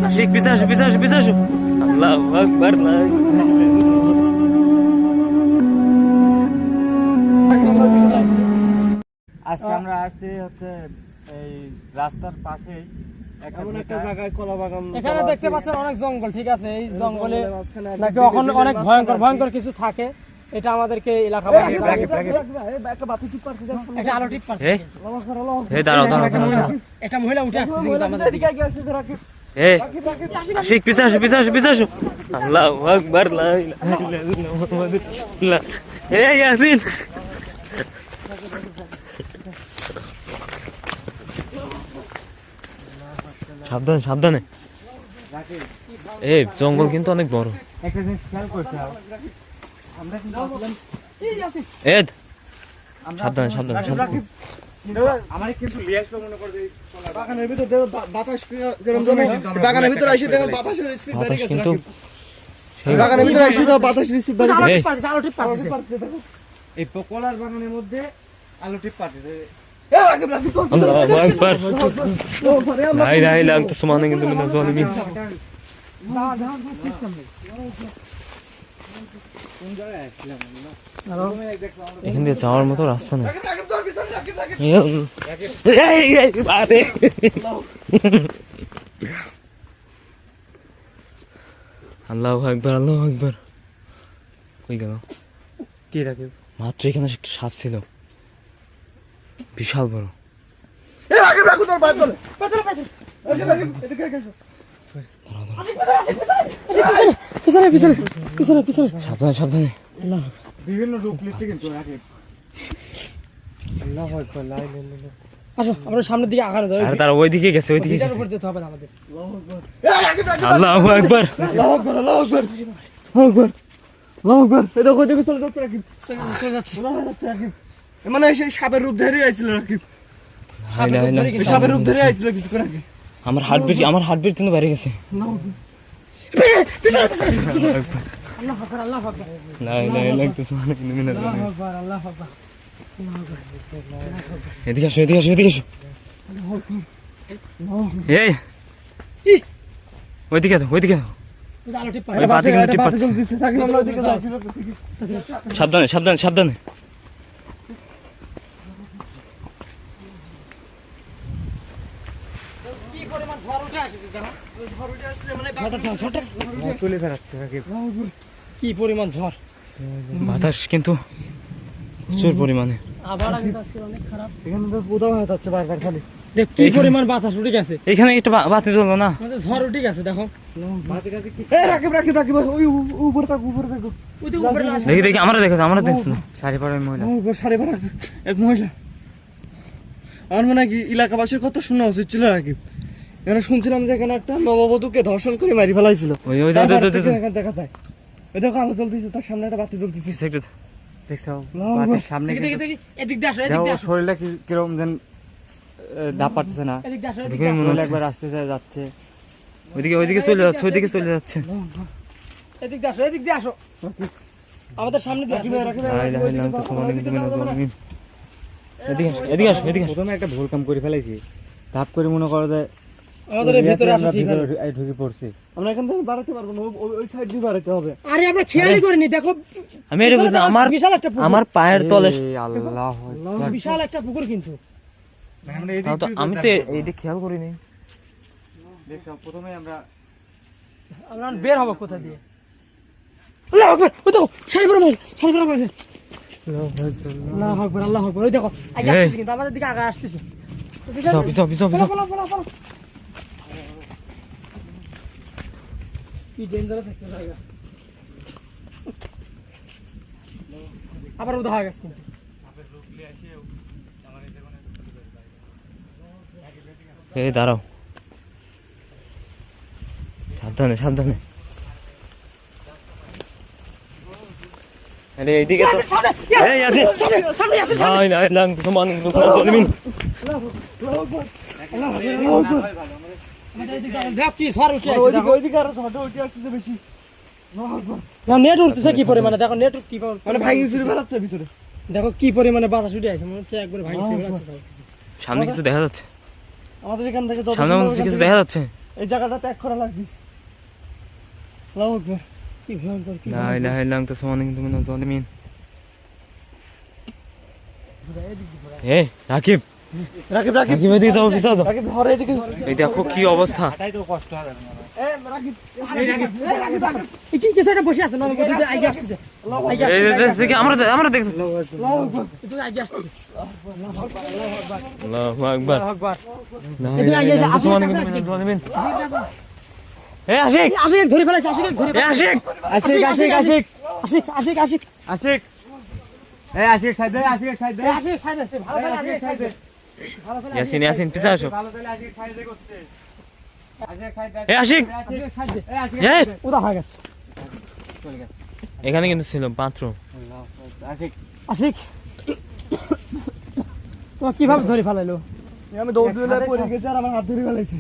আশিক পিছে আসো পিছে আসো পিছে আসো। আল্লাহু আকবার। আজকে আমরা আসছি হচ্ছে এই রাস্তার পাশে এমন একটা জায়গায় কলা বাগান। এখানে দেখতে পাচ্ছেন অনেক জঙ্গল, ঠিক আছে? এই জঙ্গলে নাকি ওখানে অনেক ভয়ঙ্কর ভয়ঙ্কর কিছু থাকে। এটা আমাদেরকে এলাকা এই দাঁড়াও দাঁড়াও দাঁড়াও। একটা মহিলা উঠে আসছে কিন্তু আমাদের দিকে। এই আশিক পিছে আসো পিছে আসো পিছে আসো। আল্লাহু আকবার। লা ইলাহা ইল্লাল্লাহ মুহাম্মাদুর রাসূলুল্লাহ। এই ইয়াসিন সাবধানে সাবধানে। এই জঙ্গল কিন্তু অনেক বড়। একটা জিনিস খেয়াল করতে হবে, আমরা কিন্তু এদ সাবধানে সাবধানে সাবধানে। আমার কিন্তু লিয়াসলো মনে করে বাগানের ভিতর দেখো বাতাস গরম জমে, বাগানের ভিতর এসে দেখো বাতাসের স্পিড বেড়ে গেছে কিন্তু বাগানের ভিতর এসে দেখো বাতাসের স্পিড বেড়ে গেছে। আলো টিপ পাচ্ছে। এই পকলার বাগানের মধ্যে আলু টিপ পাচ্ছে। আল্লাহু আকবার। লা ইলাহা ইল্লা আনতা সুবহানাকা মিনাজ জালিমিন। এখান দিয়ে যাওয়ার মতো রাস্তা নেই। আল্লাহু আকবার আল্লাহু আকবার। কই গেল? কি রাখে? মাত্র এখানে একটা সাপ ছিল, বিশাল বড়। সাবধানে সাবধানে। বিভিন্ন রূপ লিখতে কিন্তু রাখে। আল্লাহু আকবার। লা ইলাহা ইল্লাল্লাহ। আসো আমরা সামনের দিকে আগানো যাবে। আরে তারা ওইদিকে গেছে ওইদিকে। এটার উপর যেতে হবে আমাদের। আল্লাহু আকবার আল্লাহু আকবার। আল্লাহু আকবার। আল্লাহু আকবার। আল্লাহু আকবার। এটা কই দেখো চল ডক্টর রাকিব। চলে যাচ্ছে। রাকিব মানে সেই সাপের রূপ ধরে আইছিল রাকিব। লা ইলাহা ইল্লাল্লাহ। ওই সাপের রূপ ধরে আইছিল কিছু করে আগে। আমার হার্টবিট কিন্তু বেড়ে গেছে। আল্লাহু আকবার আল্লাহু আকবার। লা ইলাহা ইল্লা আনতা সুবহানাকা মিনাজ জালিমিন। আল্লাহু আকবার আল্লাহু আকবার। এদিকে আসো এদিকে আসো এদিকে আসো। এই ওইদিকে দাও ওইদিকে দাও। আলো টিপ ওই বাতি কিন্তু টিপ পাচ্ছে। দিছে থাকি আমরা ওদিকে যাচ্ছি। সাবধানে সাবধানে সাবধানে। কি পরিমাণ ঝড় উঠে আসছে দেখো। ঝড় উঠে আসছে মানে ছোট চলে ফেরাচ্ছে রাকিব। কি পরিমাণ ঝড়। বাতাস কিন্তু প্রচুর পরিমাণে। আবার আজকে অনেক খারাপ। এখানে তো উদাও হয়ে যাচ্ছে বারবার খালি। দেখ কি পরিমাণ বাতাস উঠে গেছে। এখানে একটা বাতি জ্বললো না। আমাদের ঝড় উঠে গেছে দেখো। এই রাকিব রাকিব রাকিব ওই উপরে থাক উপরে থাক। ওই তো উপরে লাশ। দেখি দেখি আমরা দেখো আমরা দেখছি না। শাড়ি পরা মহিলা। ও শাড়ি পরা এক মহিলা। আমার মনে হয় কি এলাকাবাসীর কথা শোনা উচিত ছিল রাকিব। এখানে শুনছিলাম যে এখানে একটা নববধূকে ধর্ষণ করে মারি ফেলাইছিল। ওই দেখা যায়। এই দেখো আলো জ্বলতেছে, তার সামনে একটা বাতি জ্বলতেছে। দেখছো বাতির সামনে দেখি দেখি এদিক দিয়ে আসো এদিক দিয়ে আসো। শরীরটা কিরকম যেন দাপ পাচ্ছে না। এদিক দিয়ে আসো এদিক দিয়ে আসো। শরীর একবার আসতে যাচ্ছে। ওইদিকে ওইদিকে চলে যাচ্ছে ওইদিকে চলে যাচ্ছে। এদিক দিয়ে আসো এদিক দিয়ে আসো। আমাদের সামনে দিয়ে আসো। লা ইলাহা ইল্লা আনতা সুবহানাকা মিনাজ জালিমিন। এদিকে আসো এদিকে আসো এদিকে আসো। প্রথমে একটা ভুল কাম করে ফেলাইছি, ধাপ করে মনে করো যে আমাদের এর ভিতরে আসো ঠিক আছে। ঢুকে পড়ছি। আমরা এখান থেকে বাড়াতে পারবো না, ওই সাইড দিয়ে বাড়াতে হবে। আরে আমরা খেয়ালই করিনি দেখো। আমি এটা বুঝলাম আমার বিশাল একটা পুকুর। আমার পায়ের তলে। আল্লাহ বিশাল একটা পুকুর কিন্তু। আমি তো এইটা খেয়াল করিনি। দেখো প্রথমে আমরা বের হবো কোথা দিয়ে। আল্লাহু আকবার। ওই দেখো শাড়ি পরা মহিলা শাড়ি পরা মহিলা। আল্লাহু আকবার আল্লাহু আকবার। ওই দেখো আগে আসছে কিন্তু আমাদের দিকে আগে আসতেছে। পিছাও পিছাও পিছাও পিছাও। কি ডেঞ্জারাস একটা জায়গা। আবার উদা হয়ে গেছে কিন্তু। এই দাঁড়াও সাবধানে সাবধানে। আরে এইদিকে তো এই ইয়াসিন সামনে আসো। লা ইলাহা ইল্লা আনতা সুবহানাকা মিনাজ জালিমিন। আমাদের দিকে দেখ কি ঝড় উঠে আসছে দেখো। ওইদিকে আরো ঝড় উঠে আসছে বেশি। না নেট উঠতেছে কি পরিমাণে দেখো নেট কি মানে ভাঙি চুরি বেড়াচ্ছে ভিতরে। দেখো কি পরিমাণে বাতাস উঠে আসছে মনে হচ্ছে একবার ভাঙছে বেড়াচ্ছে। সামনে কিছু দেখা যাচ্ছে। আমাদের এখান থেকে সামনে কিছু দেখা যাচ্ছে। এই জায়গাটা ত্যাগ করা লাগবে। আল্লাহু আকবার। কি ভয়ঙ্কর, কি লা ইলাহা ইল্লা আনতা সুবহানাকা ইন্নী মিনাজ জালিমিন। এই রাকিব, রাকিব রাকিব রাকিব এদিকে যাও, পিছাও যাও। রাকিব ধরে এদিকে। এই দেখো কি অবস্থা। এ রাকিব এই কি কিছু একটা বসে আছে না আগে আসতেছে আগে এই দেখি আমরা দেখি। আল্লাহু আকবার। আসতেছে আগে আসতেছে আল্লাহু আকবার। আকবার লা ইলাহা ইল্লা আনতা সুবহানাকা ইন্নী মিনাজ জালিমিন। এই আশিক, আশিক ধরে ফেলাইছে আশিক ধরে এই আশিক, আশিক আশিক আশিক আশিক আশিক আশিক আশিক, এই আশিক সাইড দে, আশিক সাইড দে। আশিক সাইড আছে ভালো করে আশিক সাইড ইয়াসিন, ইয়াসিন পিছে আসো। ভালো তাহলে আজকে সাইডে করতে আজকে সাইডে এই আশিক, আশিক সাইড এই ওটা হয়ে গেছে এখানে কিন্তু ছিল বাথরুম। আশিক তো কিভাবে ধরে ফেলাইলো আমি দৌড় দিয়ে পড়ে গেছি আর আমার হাত ধরে ফেলাইছে।